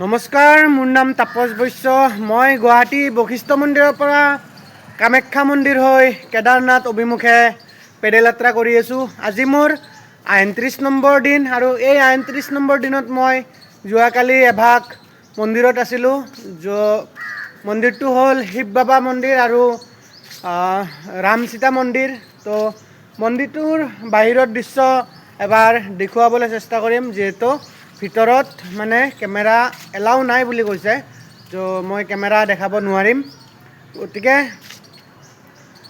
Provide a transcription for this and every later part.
নমস্কাৰ, মোৰ নাম তাপস বৈশ্য। মই গুৱাহাটী বশিষ্ঠ মন্দিৰৰ পৰা কামাখ্যা মন্দিৰ হৈ কেদাৰনাথ অভিমুখে পেডেল যাত্ৰা কৰি আছোঁ। আজি মোৰ ৩৯ নম্বৰ দিন আৰু এই ৩৯ নম্বৰ দিনত মই যোৱাকালি এভাগ মন্দিৰত আছিলোঁ। মন্দিৰটো হ'ল শিৱ বাবা মন্দিৰ আৰু ৰাম সীতা মন্দিৰ। তো মন্দিৰটোৰ বাহিৰৰ দৃশ্য এবাৰ দেখুৱাবলৈ চেষ্টা কৰিম, যিহেতু ভিতৰত মানে কেমেৰা এলাউ নাই বুলি কৈছে, তো মই কেমেৰা দেখাব নোৱাৰিম। গতিকে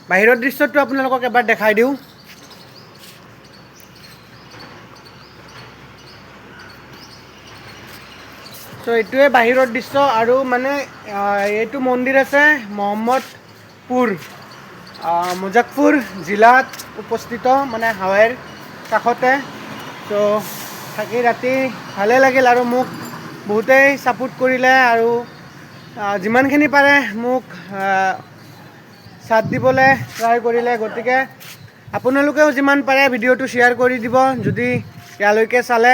বাহিৰৰ দৃশ্যটো আপোনালোকক এবাৰ দেখাই দিওঁ। তো এইটোৱে বাহিৰৰ দৃশ্য আৰু মানে এইটো মন্দিৰ আছে মহম্মদপুৰ, মুজাফ্ফৰপুৰ জিলাত উপস্থিত, মানে হাৱাইৰ কাষতে। তো থাকি ৰাতি ভালেই লাগিল আৰু মোক বহুতেই ছাপোৰ্ট কৰিলে আৰু যিমানখিনি পাৰে মোক ছাথ দিবলৈ ট্ৰাই কৰিলে। গতিকে আপোনালোকেও যিমান পাৰে ভিডিঅ'টো শ্বেয়াৰ কৰি দিব। যদি ইয়ালৈকে চালে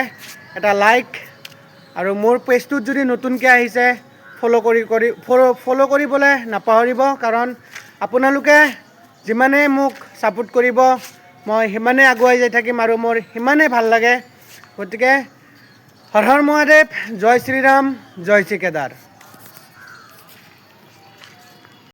এটা লাইক আৰু মোৰ পেজটোত যদি নতুনকৈ আহিছে ফ'ল' কৰিবলৈ নাপাহৰিব, কাৰণ আপোনালোকে যিমানেই মোক ছাপোৰ্ট কৰিব মই সিমানেই আগুৱাই যাই থাকিম আৰু মোৰ সিমানেই ভাল লাগে। গতিকে হৰ হৰ মহাদেৱ, জয় শ্ৰীৰাম, জয় শ্ৰী কেদাৰ।